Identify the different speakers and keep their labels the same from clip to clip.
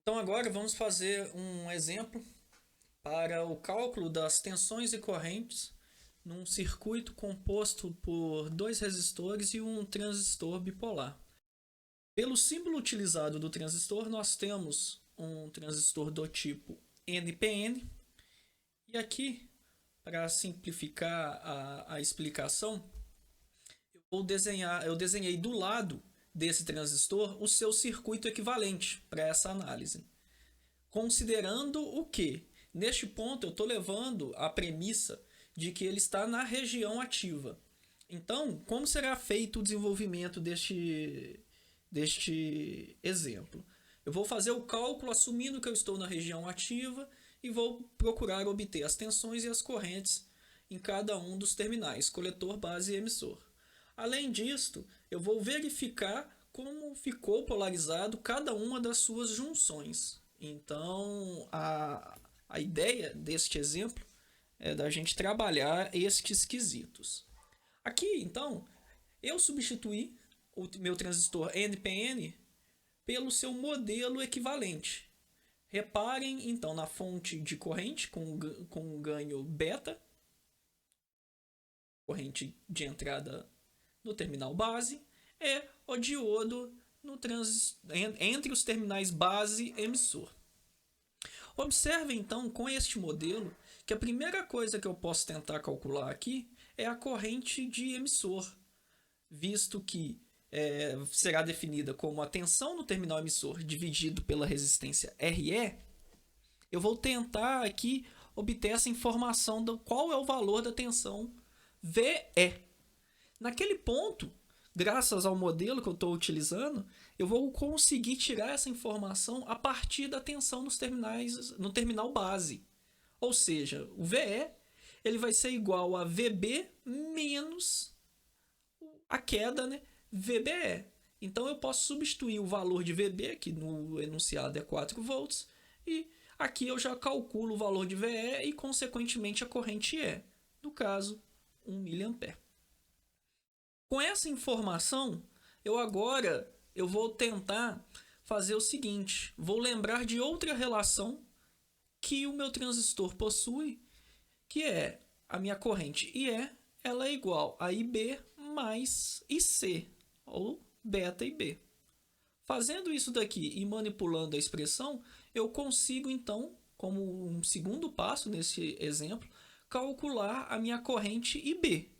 Speaker 1: Então agora vamos fazer um exemplo para o cálculo das tensões e correntes num circuito composto por dois resistores e um transistor bipolar. Pelo símbolo utilizado do transistor, nós temos um transistor do tipo NPN. E aqui, para simplificar a explicação, eu desenhei do lado desse transistor o seu circuito equivalente para essa análise. Considerando o que? Neste ponto, eu estou levando a premissa de que ele está na região ativa. Então, como será feito o desenvolvimento deste exemplo? Eu vou fazer o cálculo assumindo que eu estou na região ativa e vou procurar obter as tensões e as correntes em cada um dos terminais, coletor, base e emissor. Além disto, eu vou verificar como ficou polarizado cada uma das suas junções. Então, a ideia deste exemplo é da gente trabalhar estes quesitos. Aqui, então, eu substituí o meu transistor NPN pelo seu modelo equivalente. Reparem, então, na fonte de corrente com ganho beta, corrente de entrada no terminal base, e o diodo entre os terminais base e emissor. Observe então com este modelo que a primeira coisa que eu posso tentar calcular aqui é a corrente de emissor, visto que será definida como a tensão no terminal emissor dividido pela resistência RE. Eu vou tentar aqui obter essa informação do qual é o valor da tensão VE. Naquele ponto, graças ao modelo que eu estou utilizando, eu vou conseguir tirar essa informação a partir da tensão no terminal base. Ou seja, o VE ele vai ser igual a VB menos a queda, né, VBE. Então eu posso substituir o valor de VB, que no enunciado é 4 volts, e aqui eu já calculo o valor de VE e consequentemente a corrente E, no caso 1 mA. Com essa informação, eu vou tentar fazer o seguinte, vou lembrar de outra relação que o meu transistor possui, que é a minha corrente IE, ela é igual a IB mais IC, ou beta IB. Fazendo isso daqui e manipulando a expressão, eu consigo então, como um segundo passo nesse exemplo, calcular a minha corrente IB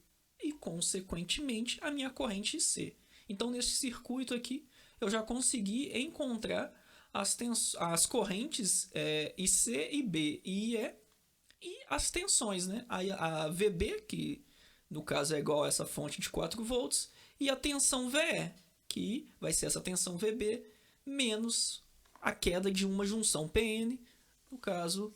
Speaker 1: e, consequentemente, a minha corrente IC. Então, nesse circuito aqui, eu já consegui encontrar as correntes IC, IB e IE e as tensões, né? A VB, que no caso é igual a essa fonte de 4 volts, e a tensão VE, que vai ser essa tensão VB menos a queda de uma junção PN, no caso,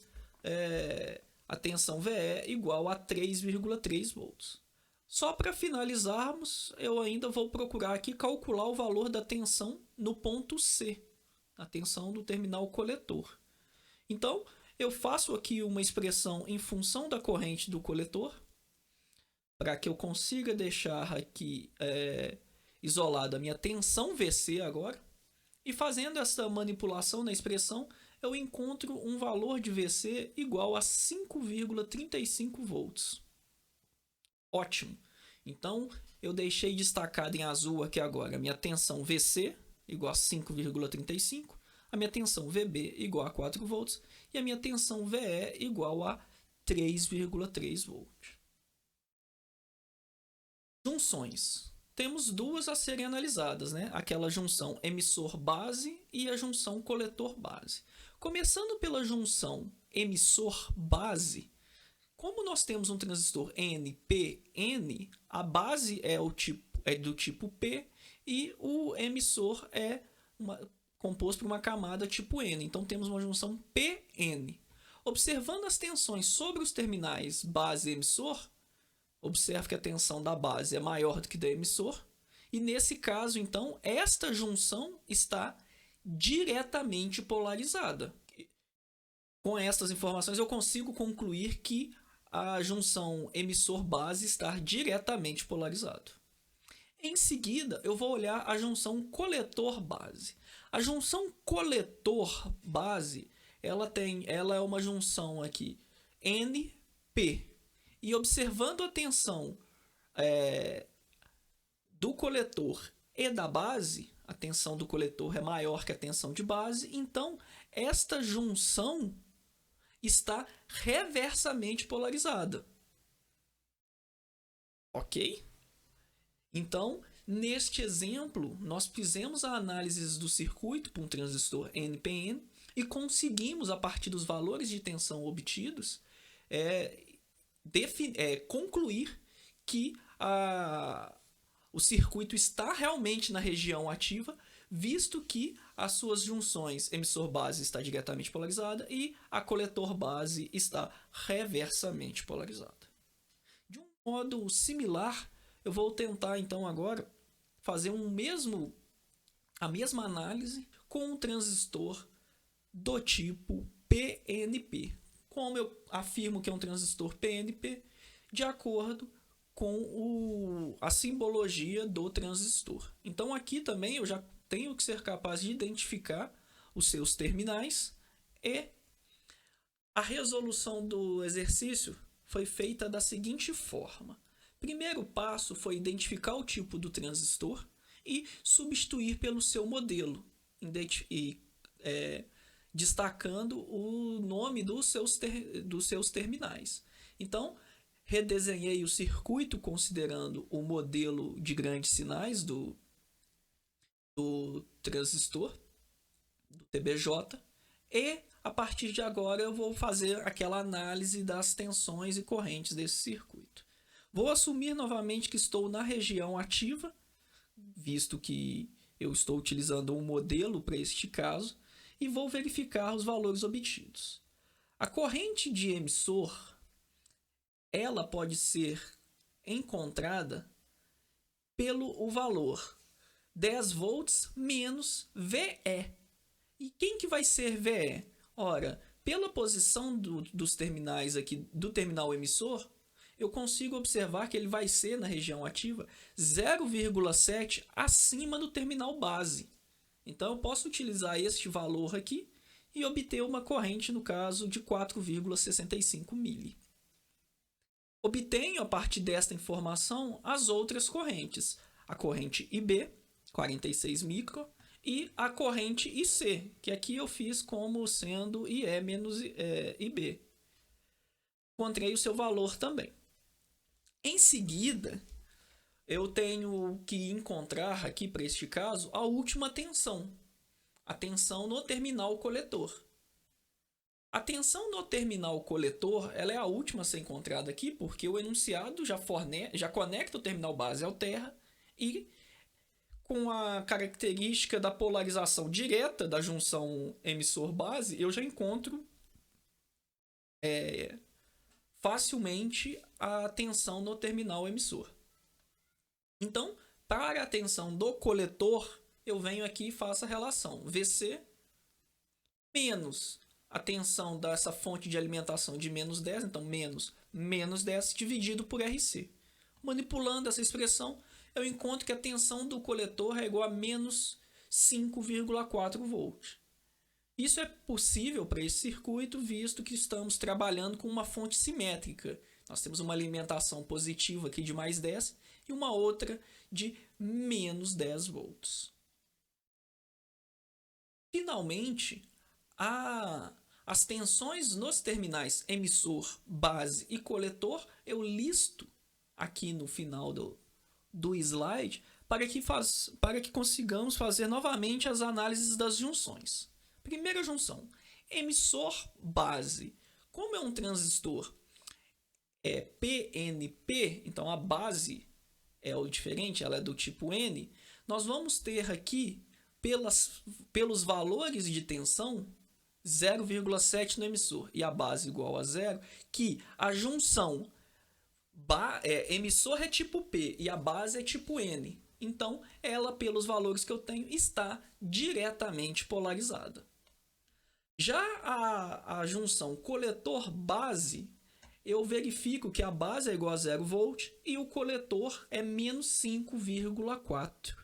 Speaker 1: a tensão VE igual a 3,3 volts. Só para finalizarmos, eu ainda vou procurar aqui calcular o valor da tensão no ponto C, a tensão do terminal coletor. Então, eu faço aqui uma expressão em função da corrente do coletor, para que eu consiga deixar aqui isolada a minha tensão VC agora. E fazendo essa manipulação na expressão, eu encontro um valor de VC igual a 5,35 volts. Ótimo. Então, eu deixei destacado em azul aqui agora a minha tensão VC igual a 5,35, a minha tensão VB igual a 4 volts e a minha tensão VE igual a 3,3 volts. Junções. Temos duas a serem analisadas, né? Aquela junção emissor-base e a junção coletor-base. Começando pela junção emissor-base, como nós temos um transistor NPN, a base é do tipo P e o emissor é composto por uma camada tipo N. Então temos uma junção PN. Observando as tensões sobre os terminais base e emissor, observe que a tensão da base é maior do que da emissor. E nesse caso, então, esta junção está diretamente polarizada. Com essas informações, eu consigo concluir que a junção emissor-base está diretamente polarizada. Em seguida, eu vou olhar a junção coletor-base. A junção coletor-base, ela é uma junção aqui NP. E observando a tensão do coletor e da base, a tensão do coletor é maior que a tensão de base, então esta junção está reversamente polarizada. Ok? Então, neste exemplo, nós fizemos a análise do circuito para um transistor NPN e conseguimos, a partir dos valores de tensão obtidos, concluir que o circuito está realmente na região ativa, visto que as suas junções emissor-base está diretamente polarizada e a coletor-base está reversamente polarizada. De um modo similar, eu vou tentar então agora fazer a mesma análise com um transistor do tipo PNP. Como eu afirmo que é um transistor PNP, de acordo com a simbologia do transistor. Então aqui também eu já tenho que ser capaz de identificar os seus terminais, e a resolução do exercício foi feita da seguinte forma. Primeiro passo foi identificar o tipo do transistor e substituir pelo seu modelo, destacando o nome dos seus terminais. Então, redesenhei o circuito considerando o modelo de grandes sinais do transistor, do TBJ, e a partir de agora eu vou fazer aquela análise das tensões e correntes desse circuito. Vou assumir novamente que estou na região ativa, visto que eu estou utilizando um modelo para este caso, e vou verificar os valores obtidos. A corrente de emissor, ela pode ser encontrada pelo valor 10 volts menos VE. E quem que vai ser VE? Ora, pela posição dos terminais aqui do terminal emissor, eu consigo observar que ele vai ser, na região ativa, 0,7 acima do terminal base. Então, eu posso utilizar este valor aqui e obter uma corrente, no caso, de 4,65 mili. Obtenho, a partir desta informação, as outras correntes. A corrente IB, 46 micro, e a corrente IC, que aqui eu fiz como sendo IE menos IB. Encontrei o seu valor também. Em seguida, eu tenho que encontrar aqui, para este caso, a última tensão. A tensão no terminal coletor. A tensão no terminal coletor, ela é a última a ser encontrada aqui, porque o enunciado já conecta o terminal base ao terra e, com a característica da polarização direta da junção emissor-base, eu já encontro facilmente a tensão no terminal emissor. Então, para a tensão do coletor, eu venho aqui e faço a relação VC menos a tensão dessa fonte de alimentação de menos 10, então menos 10 dividido por RC. Manipulando essa expressão, eu encontro que a tensão do coletor é igual a menos 5,4 volts. Isso é possível para esse circuito, visto que estamos trabalhando com uma fonte simétrica. Nós temos uma alimentação positiva aqui de mais 10 e uma outra de menos 10 volts. Finalmente, as tensões nos terminais emissor, base e coletor eu listo aqui no final do slide para que consigamos fazer novamente as análises das junções. Primeira junção, emissor-base. Como é um transistor PNP, então a base é o diferente, ela é do tipo N, nós vamos ter aqui, pelos valores de tensão, 0,7 no emissor e a base igual a 0, que a junção emissor é tipo P e a base é tipo N. Então, ela, pelos valores que eu tenho, está diretamente polarizada. Já a junção coletor-base, eu verifico que a base é igual a 0 volt e o coletor é menos 5,4.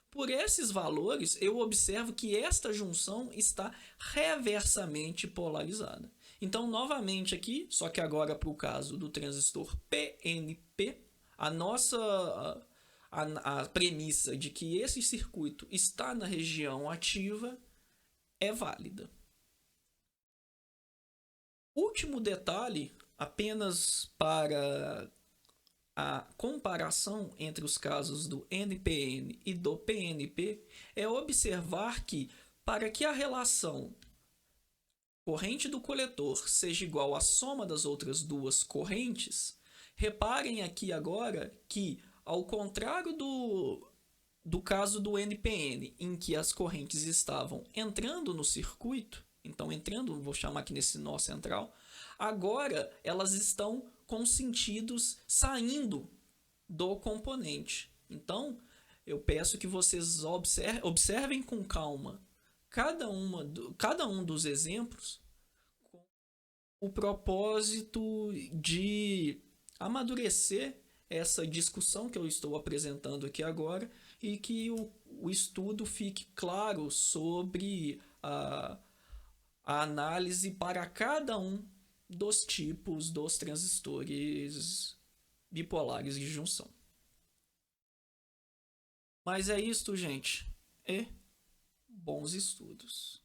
Speaker 1: Por esses valores, eu observo que esta junção está reversamente polarizada. Então, novamente aqui, só que agora para o caso do transistor PNP, a premissa de que esse circuito está na região ativa é válida. Último detalhe, apenas para a comparação entre os casos do NPN e do PNP, é observar que, para que a relação corrente do coletor seja igual à soma das outras duas correntes, reparem aqui agora que, ao contrário do caso do NPN, em que as correntes estavam entrando no circuito, então entrando, vou chamar aqui nesse nó central, agora elas estão com sentidos saindo do componente. Então, eu peço que vocês observem com calma cada um dos exemplos com o propósito de amadurecer essa discussão que eu estou apresentando aqui agora e que o estudo fique claro sobre a análise para cada um dos tipos dos transistores bipolares de junção. Mas é isto, gente. E bons estudos.